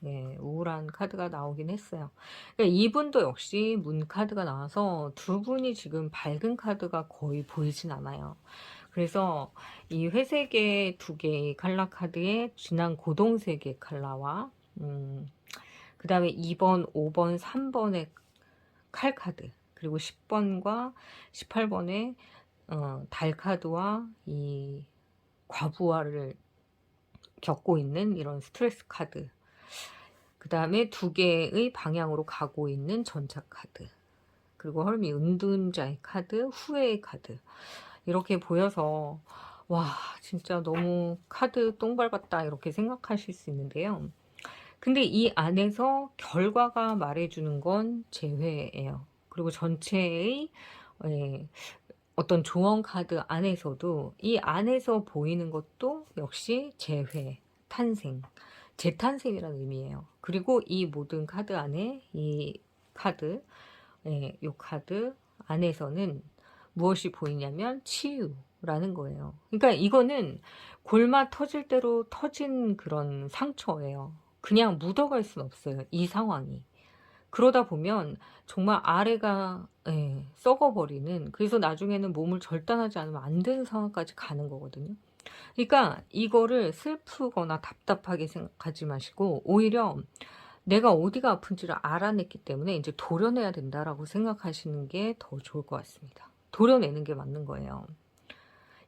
네, 우울한 카드가 나오긴 했어요. 그러니까 이분도 역시 문 카드가 나와서 두 분이 지금 밝은 카드가 거의 보이진 않아요. 그래서 이 회색의 2개의 칼라 카드에 진한 고동색의 칼라와 그 다음에 2번, 5번, 3번의 칼카드, 그리고 10번과 18번의 달카드와 이 과부하를 겪고 있는 이런 스트레스 카드, 그 다음에 2개의 방향으로 가고 있는 전차 카드, 그리고 헐미 은둔자의 카드, 후회의 카드, 이렇게 보여서 와, 진짜 너무 카드 똥 밟았다 이렇게 생각하실 수 있는데요. 근데 이 안에서 결과가 말해주는 건 재회예요. 그리고 전체의 어떤 조언 카드 안에서도 이 안에서 보이는 것도 역시 재회, 탄생, 재탄생이라는 의미예요. 그리고 이 모든 카드 안에 이 카드, 이 카드 안에서는 무엇이 보이냐면 치유, 라는 거예요. 그러니까 이거는 골마 터질 대로 터진 그런 상처예요. 그냥 묻어갈 순 없어요, 이 상황이. 그러다 보면 정말 아래가 썩어버리는, 그래서 나중에는 몸을 절단하지 않으면 안 되는 상황까지 가는 거거든요. 그러니까 이거를 슬프거나 답답하게 생각하지 마시고 오히려 내가 어디가 아픈지를 알아냈기 때문에 이제 도려내야 된다라고 생각하시는 게 더 좋을 것 같습니다. 도려내는 게 맞는 거예요.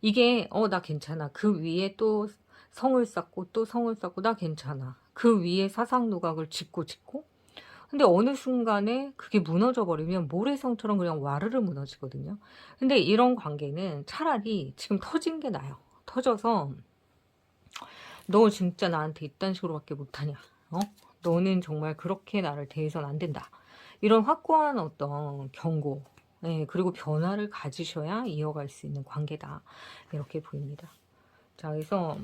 이게 나 괜찮아. 그 위에 또 성을 쌓고 또 성을 쌓고 나 괜찮아. 그 위에 사상누각을 짓고 근데 어느 순간에 그게 무너져 버리면 모래성처럼 그냥 와르르 무너지거든요. 근데 이런 관계는 차라리 지금 터진 게 나아요. 터져서 너 진짜 나한테 이딴 식으로밖에 못하냐? 너는 정말 그렇게 나를 대해서는 안 된다. 이런 확고한 어떤 경고, 그리고 변화를 가지셔야 이어갈 수 있는 관계다. 이렇게 보입니다. 자, 그래서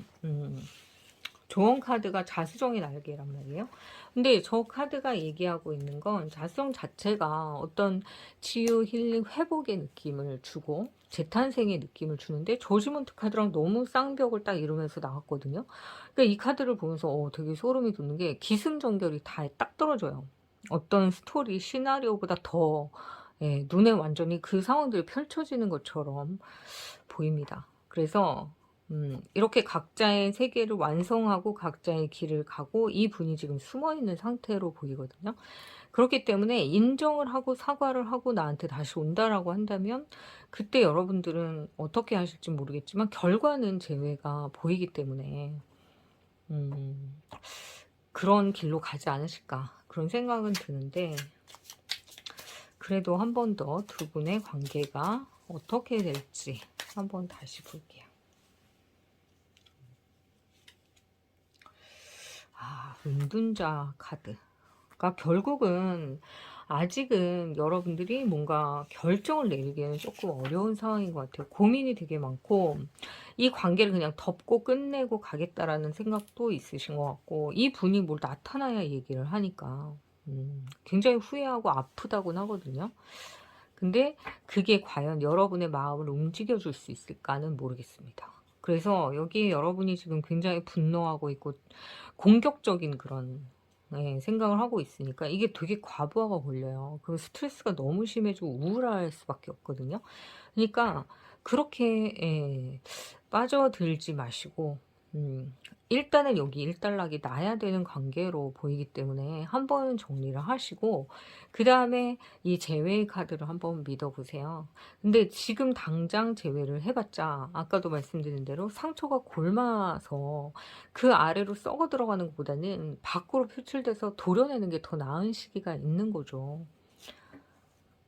조언 카드가 자수정의 날개란 말이에요. 근데 저 카드가 얘기하고 있는 건 자수정 자체가 어떤 치유, 힐링, 회복의 느낌을 주고 재탄생의 느낌을 주는데 저지먼트 카드랑 너무 쌍벽을 딱 이루면서 나왔거든요. 그러니까 이 카드를 보면서 되게 소름이 돋는 게 기승전결이 다 딱 떨어져요. 어떤 스토리, 시나리오보다 더 눈에 완전히 그 상황들이 펼쳐지는 것처럼 보입니다. 그래서 이렇게 각자의 세계를 완성하고 각자의 길을 가고 이 분이 지금 숨어있는 상태로 보이거든요. 그렇기 때문에 인정을 하고 사과를 하고 나한테 다시 온다라고 한다면 그때 여러분들은 어떻게 하실지 모르겠지만 결과는 재회가 보이기 때문에 그런 길로 가지 않으실까 그런 생각은 드는데, 그래도 한 번 더 두 분의 관계가 어떻게 될지 한번 다시 볼게요. 은둔자 카드. 그러니까 결국은 아직은 여러분들이 뭔가 결정을 내리기에는 조금 어려운 상황인 것 같아요. 고민이 되게 많고 이 관계를 그냥 덮고 끝내고 가겠다라는 생각도 있으신 것 같고, 이 분이 뭘 나타나야 얘기를 하니까 굉장히 후회하고 아프다고는 하거든요. 근데 그게 과연 여러분의 마음을 움직여줄 수 있을까는 모르겠습니다. 그래서 여기에 여러분이 지금 굉장히 분노하고 있고 공격적인 그런 생각을 하고 있으니까 이게 되게 과부하가 걸려요. 그 스트레스가 너무 심해지고 우울할 수밖에 없거든요. 그러니까 그렇게 빠져들지 마시고 일단은 여기 일단락이 나야 되는 관계로 보이기 때문에 한 번은 정리를 하시고 그 다음에 이 재회의 카드를 한번 믿어보세요. 근데 지금 당장 재회를 해봤자 아까도 말씀드린 대로 상처가 골마서 그 아래로 썩어 들어가는 것보다는 밖으로 표출돼서 도려내는 게 더 나은 시기가 있는 거죠.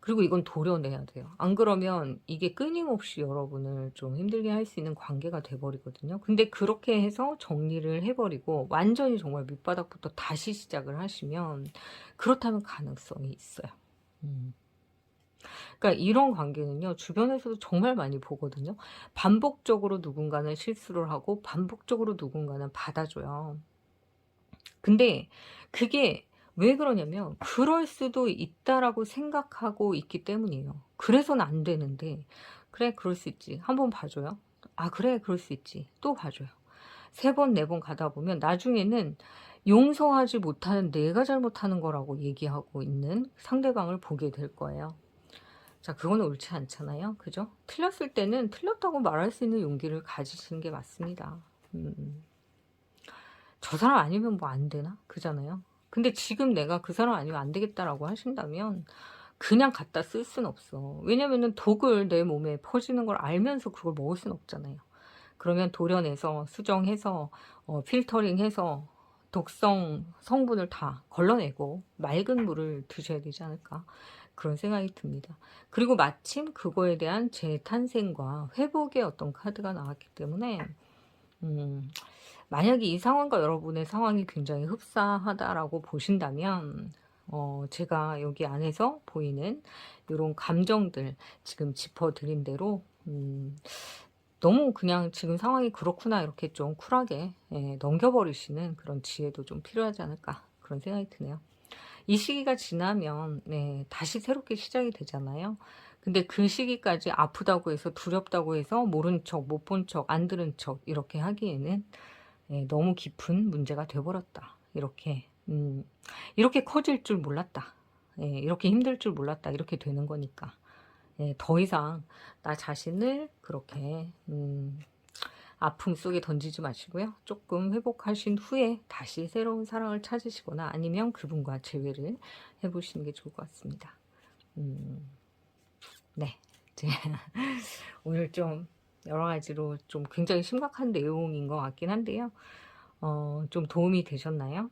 그리고 이건 도려내야 돼요. 안 그러면 이게 끊임없이 여러분을 좀 힘들게 할 수 있는 관계가 돼버리거든요. 근데 그렇게 해서 정리를 해버리고 완전히 정말 밑바닥부터 다시 시작을 하시면 그렇다면 가능성이 있어요. 그러니까 이런 관계는요, 주변에서도 정말 많이 보거든요. 반복적으로 누군가는 실수를 하고 반복적으로 누군가는 받아줘요. 근데 그게 왜 그러냐면 그럴 수도 있다라고 생각하고 있기 때문이에요. 그래서는 안 되는데 그래 그럴 수 있지. 한번 봐줘요. 그래 그럴 수 있지. 또 봐줘요. 3번, 4번 가다 보면 나중에는 용서하지 못하는 내가 잘못하는 거라고 얘기하고 있는 상대방을 보게 될 거예요. 자, 그거는 옳지 않잖아요. 그죠? 틀렸을 때는 틀렸다고 말할 수 있는 용기를 가지시는 게 맞습니다. 저 사람 아니면 뭐 안 되나? 그잖아요. 근데 지금 내가 그 사람 아니면 안 되겠다라고 하신다면 그냥 갖다 쓸 순 없어. 왜냐면은 독을 내 몸에 퍼지는 걸 알면서 그걸 먹을 순 없잖아요. 그러면 도려내서 수정해서 필터링해서 독성 성분을 다 걸러내고 맑은 물을 드셔야 되지 않을까 그런 생각이 듭니다. 그리고 마침 그거에 대한 재탄생과 회복의 어떤 카드가 나왔기 때문에 만약에 이 상황과 여러분의 상황이 굉장히 흡사하다라고 보신다면 제가 여기 안에서 보이는 이런 감정들 지금 짚어드린 대로 너무 그냥 지금 상황이 그렇구나 이렇게 좀 쿨하게 넘겨버리시는 그런 지혜도 좀 필요하지 않을까 그런 생각이 드네요. 이 시기가 지나면 네, 다시 새롭게 시작이 되잖아요. 근데 그 시기까지 아프다고 해서 두렵다고 해서 모른 척, 못 본 척, 안 들은 척 이렇게 하기에는 예, 너무 깊은 문제가 돼버렸다. 이렇게 커질 줄 몰랐다. 예, 이렇게 힘들 줄 몰랐다. 이렇게 되는 거니까. 예, 더 이상 나 자신을 그렇게 아픔 속에 던지지 마시고요. 조금 회복하신 후에 다시 새로운 사랑을 찾으시거나 아니면 그분과 재회를 해보시는 게 좋을 것 같습니다. 네. 이제 오늘 좀 여러 가지로 좀 굉장히 심각한 내용인 것 같긴 한데요. 좀 도움이 되셨나요?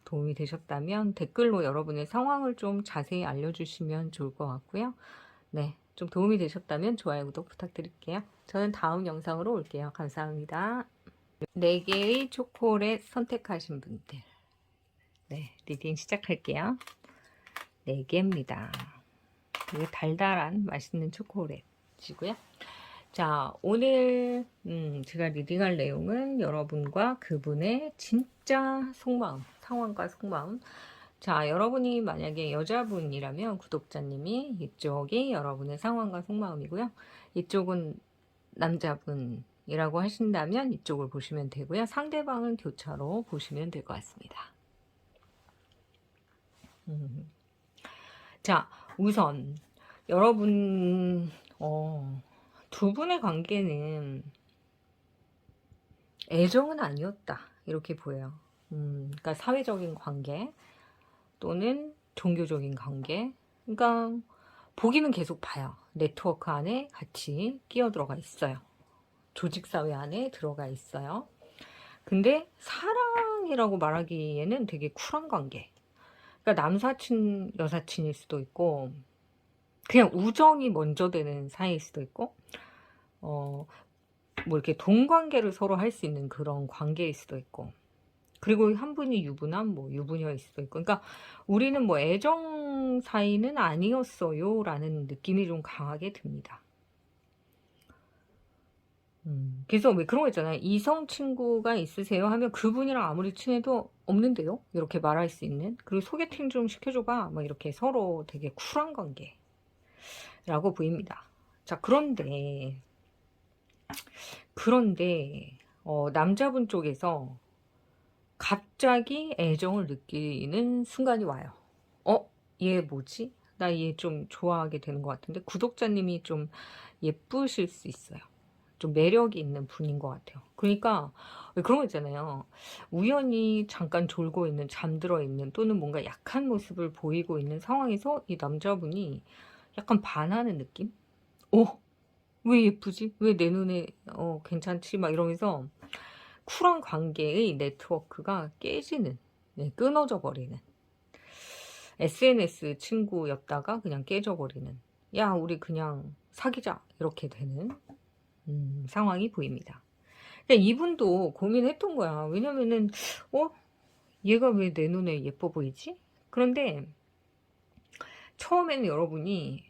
도움이 되셨다면 댓글로 여러분의 상황을 좀 자세히 알려주시면 좋을 것 같고요. 네. 좀 도움이 되셨다면 좋아요, 구독 부탁드릴게요. 저는 다음 영상으로 올게요. 감사합니다. 4개의 초콜릿 선택하신 분들. 네. 리딩 시작할게요. 4개입니다. 이게 달달한 맛있는 초콜릿이고요. 자, 오늘 제가 리딩할 내용은 여러분과 그분의 진짜 속마음, 상황과 속마음. 자, 여러분이 만약에 여자분이라면 구독자님이 이쪽이 여러분의 상황과 속마음이고요. 이쪽은 남자분이라고 하신다면 이쪽을 보시면 되고요. 상대방은 교차로 보시면 될 것 같습니다. 자, 우선 여러분 두 분의 관계는 애정은 아니었다 이렇게 보여요. 그러니까 사회적인 관계 또는 종교적인 관계, 그러니까 보기는 계속 봐요. 네트워크 안에 같이 끼어 들어가 있어요. 조직사회 안에 들어가 있어요. 근데 사랑이라고 말하기에는 되게 쿨한 관계. 그러니까 남사친, 여사친일 수도 있고 그냥 우정이 먼저 되는 사이일 수도 있고 뭐 이렇게 동관계를 서로 할 수 있는 그런 관계일 수도 있고, 그리고 한 분이 유부남, 뭐 유부녀일 수도 있고, 그러니까 우리는 뭐 애정 사이는 아니었어요 라는 느낌이 좀 강하게 듭니다. 그래서 왜 그런 거 있잖아요. 이성 친구가 있으세요 하면 그분이랑 아무리 친해도 없는데요? 이렇게 말할 수 있는. 그리고 소개팅 좀 시켜줘봐. 막 이렇게 서로 되게 쿨한 관계라고 보입니다. 자, 그런데 남자분 쪽에서 갑자기 애정을 느끼는 순간이 와요. 얘 뭐지? 나 얘 좀 좋아하게 되는 것 같은데. 구독자님이 좀 예쁘실 수 있어요. 좀 매력이 있는 분인 것 같아요. 그러니까 그런 거 있잖아요. 우연히 잠깐 졸고 있는, 잠들어 있는, 또는 뭔가 약한 모습을 보이고 있는 상황에서 이 남자분이 약간 반하는 느낌? 왜 예쁘지? 왜 내 눈에 괜찮지? 막 이러면서 쿨한 관계의 네트워크가 깨지는, 네, 끊어져 버리는, SNS 친구였다가 그냥 깨져버리는, 야 우리 그냥 사귀자 이렇게 되는 상황이 보입니다. 근데 이분도 고민했던 거야. 왜냐면은 얘가 왜 내 눈에 예뻐 보이지? 그런데 처음에는 여러분이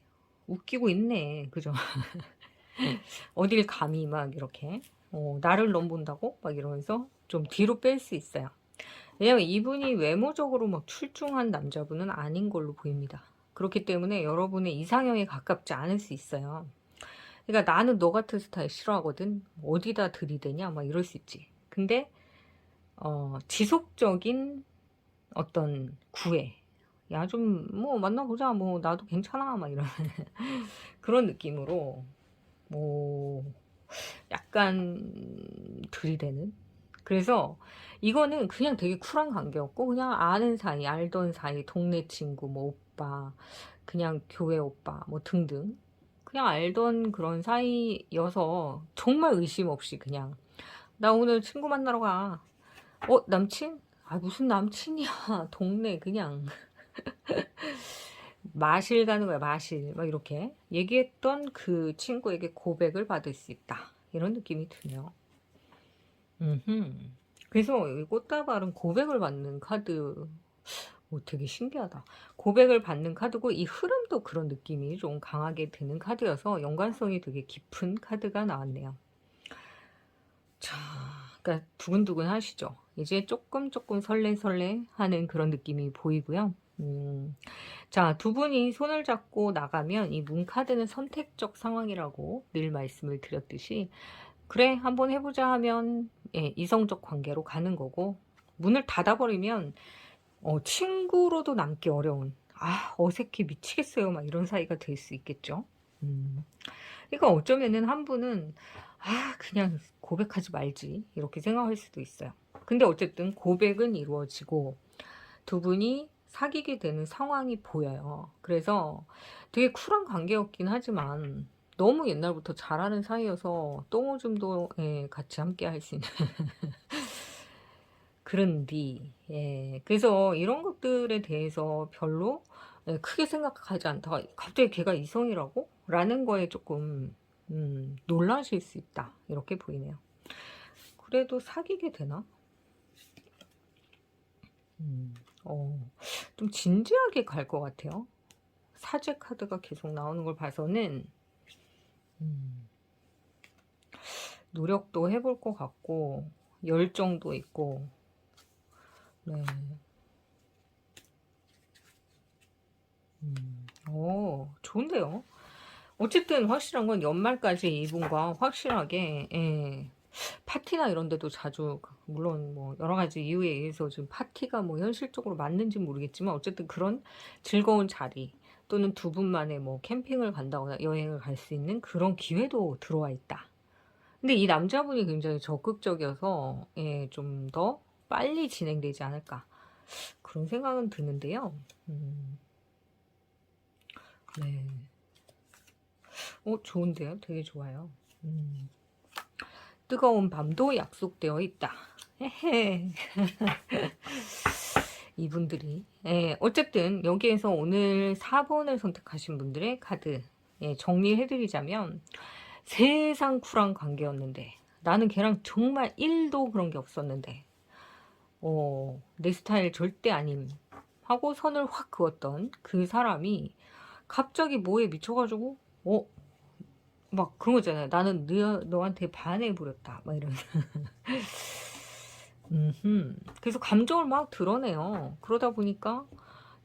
웃기고 있네, 그죠? 어딜 감히 막 이렇게 나를 넘본다고? 막 이러면서 좀 뒤로 뺄 수 있어요. 왜냐면 이분이 외모적으로 막 출중한 남자분은 아닌 걸로 보입니다. 그렇기 때문에 여러분의 이상형에 가깝지 않을 수 있어요. 그러니까 나는 너 같은 스타일 싫어하거든. 어디다 들이대냐? 막 이럴 수 있지. 근데 지속적인 어떤 구애. 야, 좀 뭐 만나보자. 뭐 나도 괜찮아. 막 이런 그런 느낌으로 뭐 약간 들이대는. 그래서 이거는 그냥 되게 쿨한 관계였고, 그냥 아는 사이, 알던 사이, 동네 친구, 뭐 오빠, 그냥 교회 오빠, 뭐 등등, 그냥 알던 그런 사이여서 정말 의심 없이 그냥 나 오늘 친구 만나러 가. 남친? 아, 무슨 남친이야. 동네 그냥 마실 가는 거야, 마실. 막 이렇게 얘기했던 그 친구에게 고백을 받을 수 있다. 이런 느낌이 드네요. 그래서 이 꽃다발은 고백을 받는 카드, 되게 신기하다. 고백을 받는 카드고, 이 흐름도 그런 느낌이 좀 강하게 드는 카드여서 연관성이 되게 깊은 카드가 나왔네요. 자, 그러니까 두근두근 하시죠. 이제 조금 설레설레 하는 그런 느낌이 보이고요. 자, 두 분이 손을 잡고 나가면 이 문카드는 선택적 상황이라고 늘 말씀을 드렸듯이, 그래 한번 해보자 하면 이성적 관계로 가는 거고, 문을 닫아버리면 친구로도 남기 어려운, 어색해 미치겠어요 막 이런 사이가 될 수 있겠죠. 그러니까 어쩌면은 한 분은 그냥 고백하지 말지 이렇게 생각할 수도 있어요. 근데 어쨌든 고백은 이루어지고 두 분이 사귀게 되는 상황이 보여요. 그래서 되게 쿨한 관계였긴 하지만 너무 옛날부터 잘하는 사이여서 똥오줌도 같이 함께 할 수 있는 그런 뒤. 그래서 이런 것들에 대해서 별로 크게 생각하지 않다가 갑자기 걔가 이성이라고? 라는 거에 조금 놀라실 수 있다. 이렇게 보이네요. 그래도 사귀게 되나? 좀 진지하게 갈 것 같아요. 사제 카드가 계속 나오는 걸 봐서는 노력도 해볼 것 같고 열정도 있고. 네. 좋은데요. 어쨌든 확실한 건 연말까지 이분과 확실하게 파티나 이런 데도 자주, 물론 뭐 여러 가지 이유에 의해서 지금 파티가 뭐 현실적으로 맞는지 모르겠지만 어쨌든 그런 즐거운 자리 또는 두 분만의 뭐 캠핑을 간다거나 여행을 갈 수 있는 그런 기회도 들어와 있다. 근데 이 남자분이 굉장히 적극적이어서 좀 더 빨리 진행되지 않을까 그런 생각은 드는데요. 네. 좋은데요? 되게 좋아요. 뜨거운 밤도 약속되어 있다. 헤헤. 이분들이. 어쨌든 여기에서 오늘 4번을 선택하신 분들의 카드 정리해드리자면, 세상 쿨한 관계였는데 나는 걔랑 정말 1도 그런 게 없었는데 내 스타일 절대 아님 하고 선을 확 그었던 그 사람이 갑자기 뭐에 미쳐가지고 막 그런 거 있잖아요. 나는 너한테 반해버렸다 막 이런. 그래서 감정을 막 드러내요. 그러다 보니까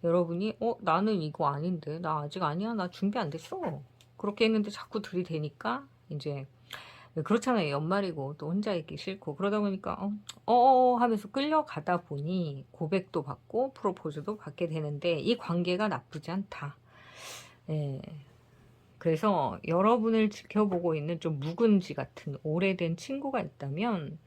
여러분이 나는 이거 아닌데, 나 아직 아니야, 나 준비 안 됐어, 그렇게 했는데 자꾸 들이대니까 이제 그렇잖아요. 연말이고 또 혼자 있기 싫고 그러다 보니까 하면서 끌려가다 보니 고백도 받고 프로포즈도 받게 되는데 이 관계가 나쁘지 않다. 그래서 여러분을 지켜보고 있는 좀 묵은지 같은 오래된 친구가 있다면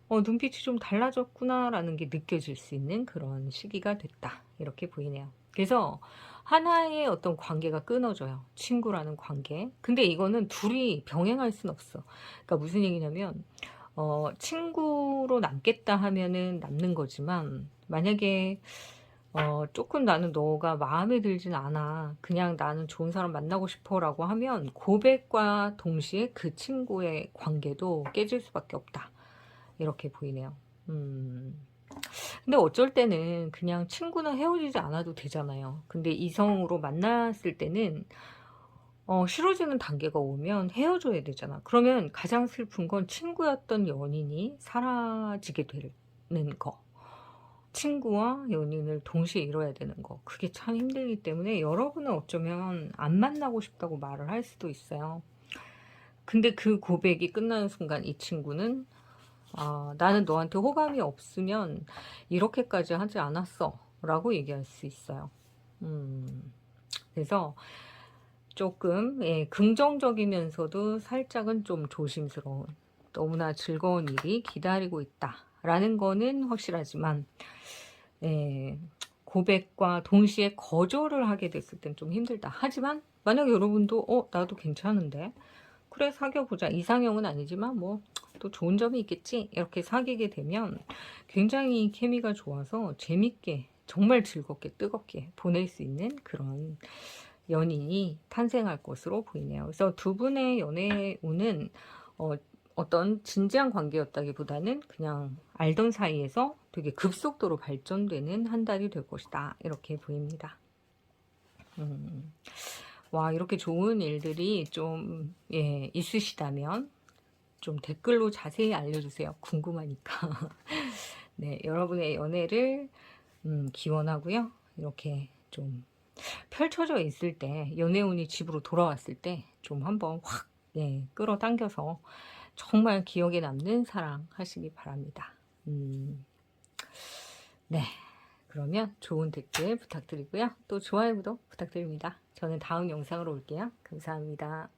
눈빛이 좀 달라졌구나라는 게 느껴질 수 있는 그런 시기가 됐다. 이렇게 보이네요. 그래서 하나의 어떤 관계가 끊어져요. 친구라는 관계. 근데 이거는 둘이 병행할 순 없어. 그러니까 무슨 얘기냐면 친구로 남겠다 하면은 남는 거지만, 만약에 조금 나는 너가 마음에 들진 않아, 그냥 나는 좋은 사람 만나고 싶어 라고 하면 고백과 동시에 그 친구의 관계도 깨질 수밖에 없다. 이렇게 보이네요. 근데 어쩔 때는 그냥 친구는 헤어지지 않아도 되잖아요. 근데 이성으로 만났을 때는 싫어지는 단계가 오면 헤어져야 되잖아. 그러면 가장 슬픈 건 친구였던 연인이 사라지게 되는 거. 친구와 연인을 동시에 잃어야 되는 거. 그게 참 힘들기 때문에 여러분은 어쩌면 안 만나고 싶다고 말을 할 수도 있어요. 근데 그 고백이 끝나는 순간 이 친구는 나는 너한테 호감이 없으면 이렇게까지 하지 않았어 라고 얘기할 수 있어요. 그래서 조금 긍정적이면서도 살짝은 좀 조심스러운, 너무나 즐거운 일이 기다리고 있다 라는 거는 확실하지만 고백과 동시에 거절을 하게 됐을 땐 좀 힘들다. 하지만 만약에 여러분도 나도 괜찮은데, 그래 사귀어보자, 이상형은 아니지만 뭐 또 좋은 점이 있겠지, 이렇게 사귀게 되면 굉장히 케미가 좋아서 재밌게 정말 즐겁게 뜨겁게 보낼 수 있는 그런 연인이 탄생할 것으로 보이네요. 그래서 두 분의 연애 운은 어떤 진지한 관계였다기보다는 그냥 알던 사이에서 되게 급속도로 발전되는 한 달이 될 것이다. 이렇게 보입니다. 와, 이렇게 좋은 일들이 좀 있으시다면 좀 댓글로 자세히 알려주세요. 궁금하니까. 네, 여러분의 연애를 기원하고요. 이렇게 좀 펼쳐져 있을 때, 연애운이 집으로 돌아왔을 때 좀 한번 확, 예, 끌어당겨서 정말 기억에 남는 사랑 하시기 바랍니다. 네. 그러면 좋은 댓글 부탁드리고요. 또 좋아요, 구독 부탁드립니다. 저는 다음 영상으로 올게요. 감사합니다.